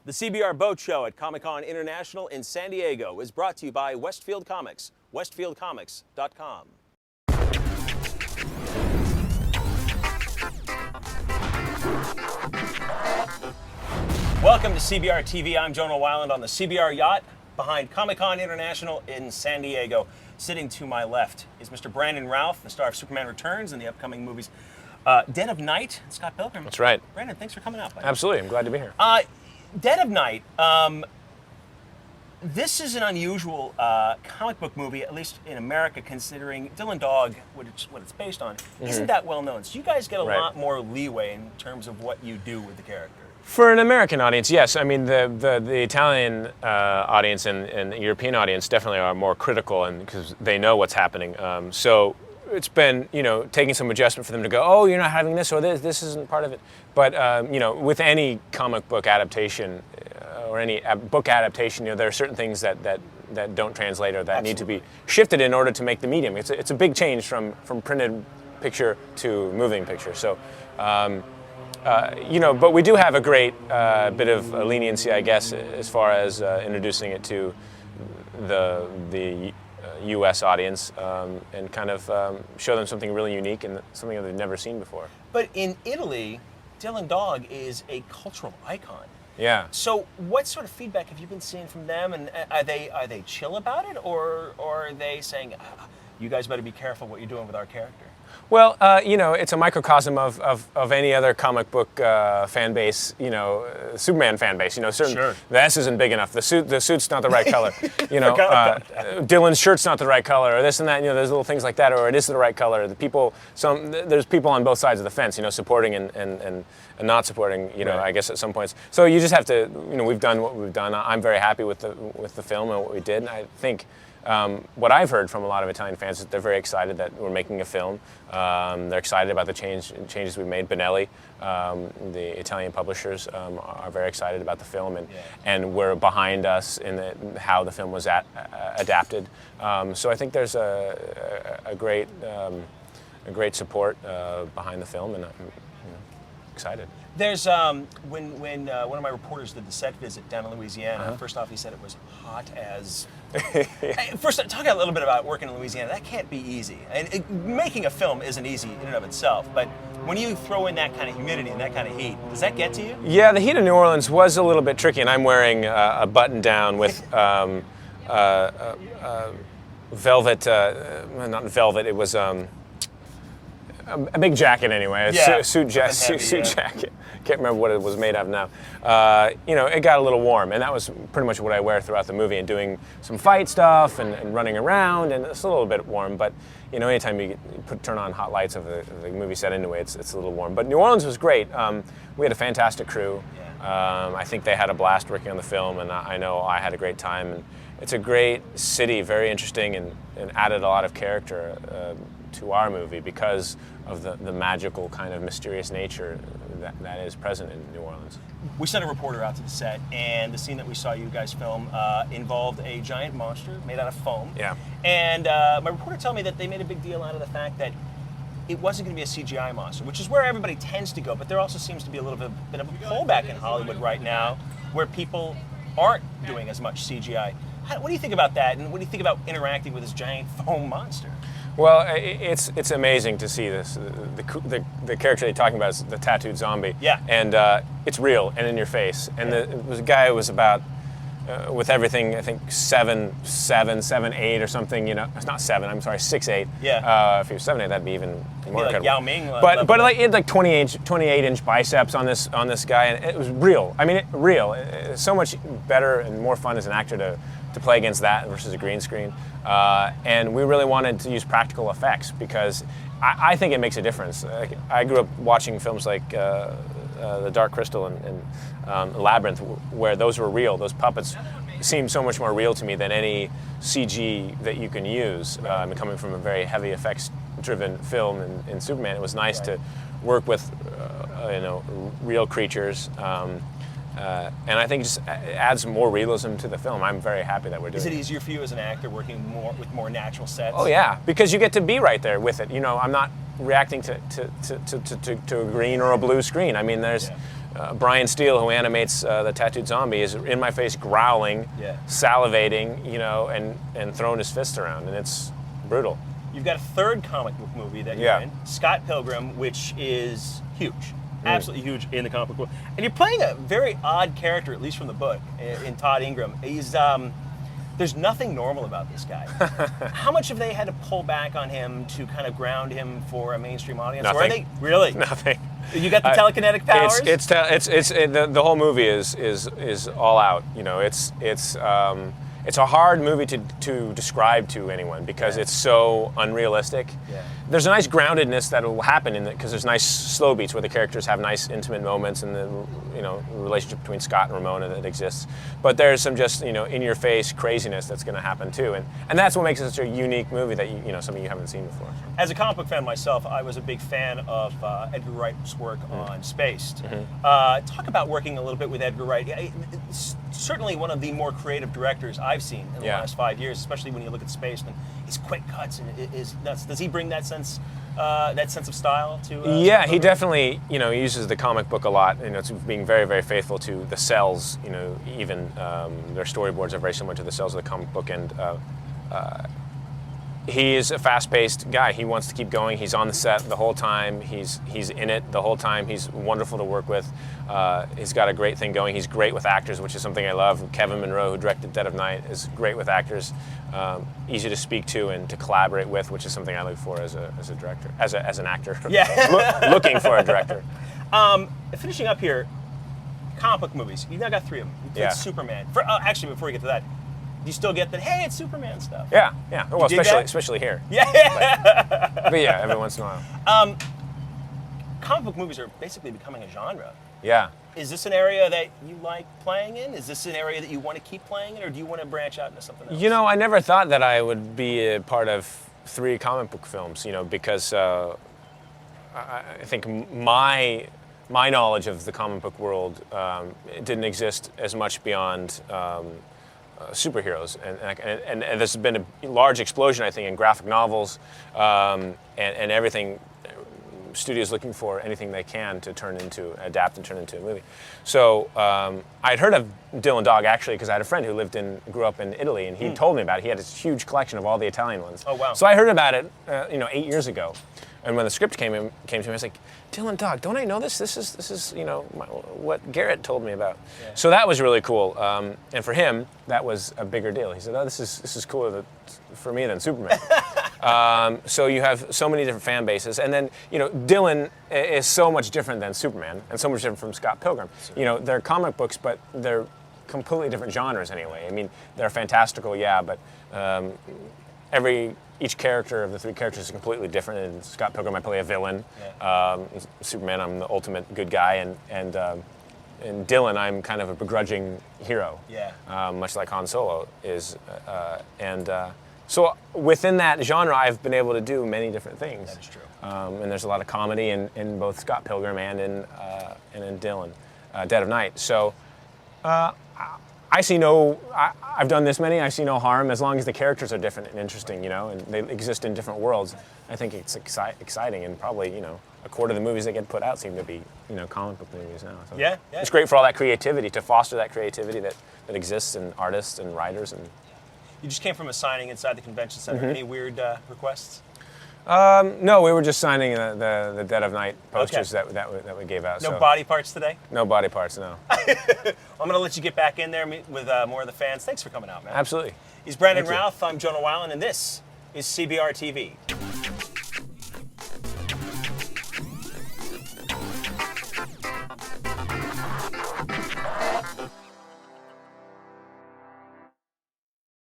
The CBR Boat Show at Comic-Con International in San Diego is brought to you by Westfield Comics, westfieldcomics.com. Welcome to CBR TV. I'm Jonah Weiland on the CBR yacht behind Comic-Con International in San Diego. Sitting to my left is Mr. Brandon Routh, the star of Superman Returns and the upcoming movies Dead of Night, Scott Pilgrim. That's right. Brandon, thanks for coming out. Absolutely, I'm glad to be here. Dead of Night, this is an unusual comic book movie, at least in America, considering Dylan Dog, what it's based on, isn't that well known. So you guys get a lot more leeway in terms of what you do with the character. For an American audience, yes. I mean, the Italian audience and the European audience definitely are more critical, and because they know what's happening. So it's been, taking some adjustment for them to go, oh, you're not having this, or this isn't part of it. But, with any comic book adaptation or any book adaptation, there are certain things that don't translate or that need to be shifted in order to make the medium. It's a big change from printed picture to moving picture. So, but we do have a great bit of leniency, I guess, as far as introducing it to the U.S. audience and kind of show them something really unique and something that they've never seen before. But in Italy, Dylan Dog is a cultural icon. Yeah. So what sort of feedback have you been seeing from them? And are they chill about it, or are they saying, you guys better be careful what you're doing with our character? Well, it's a microcosm of any other comic book fan base, Superman fan base. The S isn't big enough. The suit's not the right color. Dylan's shirt's not the right color, or this and that. There's little things like that, or it is the right color. There's people on both sides of the fence, supporting and not supporting. I guess at some points. So you just have to, we've done what we've done. I'm very happy with the film and what we did, and I think. What I've heard from a lot of Italian fans is they're very excited that we're making a film. They're excited about the changes we've made. Benelli, the Italian publishers, are very excited about the film, and we're behind us in how the film was adapted. So I think there's a great support behind the film, and I'm excited. There's when one of my reporters did the set visit down in Louisiana. First off, he said it was hot as. First, talk a little bit about working in Louisiana. That can't be easy, and making a film isn't easy in and of itself. But when you throw in that kind of humidity and that kind of heat, does that get to you? Yeah, the heat of New Orleans was a little bit tricky, and I'm wearing a button down with velvet. Not velvet. It was. A big jacket anyway, a suit jacket. Can't remember what it was made of now. It got a little warm, and that was pretty much what I wear throughout the movie, and doing some fight stuff and running around, and it's a little bit warm, but anytime you turn on hot lights of the movie set anyway, it's a little warm. But New Orleans was great. We had a fantastic crew. I think they had a blast working on the film, and I know I had a great time. And it's a great city, very interesting, and added a lot of character to our movie because of the magical kind of mysterious nature that is present in New Orleans. We sent a reporter out to the set, and the scene that we saw you guys film involved a giant monster made out of foam. Yeah. And my reporter told me that they made a big deal out of the fact that it wasn't going to be a CGI monster, which is where everybody tends to go, but there also seems to be a little bit of a pullback in Hollywood right now where people aren't doing as much CGI. What do you think about that, and what do you think about interacting with this giant foam monster? Well, it's amazing to see this. The character you're talking about is the tattooed zombie. Yeah. And it's real and in your face. And it was a guy who was about, with everything, I think 7'8" or something. It's not 7. I'm sorry, 6'8". Yeah. If he was 7'8", that'd be even more like incredible. Yao Ming. But like, he had like 28-inch biceps on this guy, and it was real. I mean, real. It's so much better and more fun as an actor to play against that versus a green screen. And we really wanted to use practical effects because I think it makes a difference. I grew up watching films like The Dark Crystal and Labyrinth, where those were real. Those puppets seemed so much more real to me than any CG that you can use. Coming from a very heavy effects-driven film in Superman, it was nice to work with real creatures. And I think it just adds more realism to the film. I'm very happy that we're doing it. Is it easier for you as an actor working with more natural sets? Oh yeah, because you get to be right there with it. I'm not reacting to a green or a blue screen. I mean, there's Brian Steele, who animates the tattooed zombie, is in my face growling, salivating, you know, and throwing his fist around, and it's brutal. You've got a third comic book movie that you're in, Scott Pilgrim, which is huge, absolutely huge in the comic book world. And you're playing a very odd character, at least from the book, in Todd Ingram. He's there's nothing normal about this guy. How much have they had to pull back on him to kind of ground him for a mainstream audience? Nothing. Or are they really? Nothing. You got the telekinetic powers. The whole movie is all out. You know, it's a hard movie to describe to anyone because it's so unrealistic. Yeah. There's a nice groundedness that will happen in it because there's nice slow beats where the characters have nice intimate moments and the relationship between Scott and Ramona that exists. But there's some just in your face craziness that's going to happen too, and that's what makes it such a unique movie that something you haven't seen before. As a comic book fan myself, I was a big fan of Edgar Wright's work on Spaced. Talk about working a little bit with Edgar Wright. It's certainly one of the more creative directors I've seen in the last 5 years, especially when you look at Spaced and his quick cuts and his nuts. Does he bring that sense of style to? He definitely uses the comic book a lot. It's being very, very faithful to the cells. Even their storyboards are very similar to the cells of the comic book, and he is a fast-paced guy. He wants to keep going. He's on the set the whole time. He's in it the whole time. He's wonderful to work with. He's got a great thing going. He's great with actors, which is something I love. Kevin Monroe, who directed Dead of Night, is great with actors. Easy to speak to and to collaborate with, which is something I look for as a director, as an actor. Yeah. Looking for a director. Finishing up here, comic book movies. You've now got 3 of them. You played Superman. Actually, before we get to that, you still get that, hey, it's Superman stuff. Yeah. Well, especially here. Yeah. But yeah, every once in a while. Comic book movies are basically becoming a genre. Yeah. Is this an area that you like playing in? Is this an area that you want to keep playing in, or do you want to branch out into something else? I never thought that I would be a part of 3 comic book films, because I think my knowledge of the comic book world didn't exist as much beyond superheroes, and there's been a large explosion, I think, in graphic novels and everything. Studios looking for anything they can to adapt and turn into a movie. So I'd heard of Dylan Dog actually because I had a friend who grew up in Italy, and he told me about it. He had this huge collection of all the Italian ones. Oh wow! So I heard about it, 8 years ago, and when the script came to me, I was like, Dylan Dog, don't I know this? This is what Garrett told me about. Yeah. So that was really cool, and for him that was a bigger deal. He said, oh, this is cooler for me than Superman. So you have so many different fan bases, and then Dylan is so much different than Superman, and so much different from Scott Pilgrim. They're comic books, but they're completely different genres anyway. I mean, they're fantastical, but each character of the 3 characters is completely different. In Scott Pilgrim, I play a villain. Yeah. Superman, I'm the ultimate good guy, and in Dylan, I'm kind of a begrudging hero. Yeah. Much like Han Solo is, so within that genre, I've been able to do many different things. That is true. And there's a lot of comedy in both Scott Pilgrim and in Dylan, Dead of Night. So I see I've done this many, I see no harm as long as the characters are different and interesting, and they exist in different worlds. I think it's exciting, and probably, a quarter of the movies that get put out seem to be, comic book movies now. So yeah. It's great for all that creativity, to foster that creativity that exists in artists and writers. And you just came from a signing inside the convention center. Any weird requests? No, we were just signing the Dead of Night posters that we gave out. No body parts today? No body parts, no. I'm going to let you get back in there with more of the fans. Thanks for coming out, man. Absolutely. He's Brandon Routh. I'm Jonah Weiland, and this is CBR TV.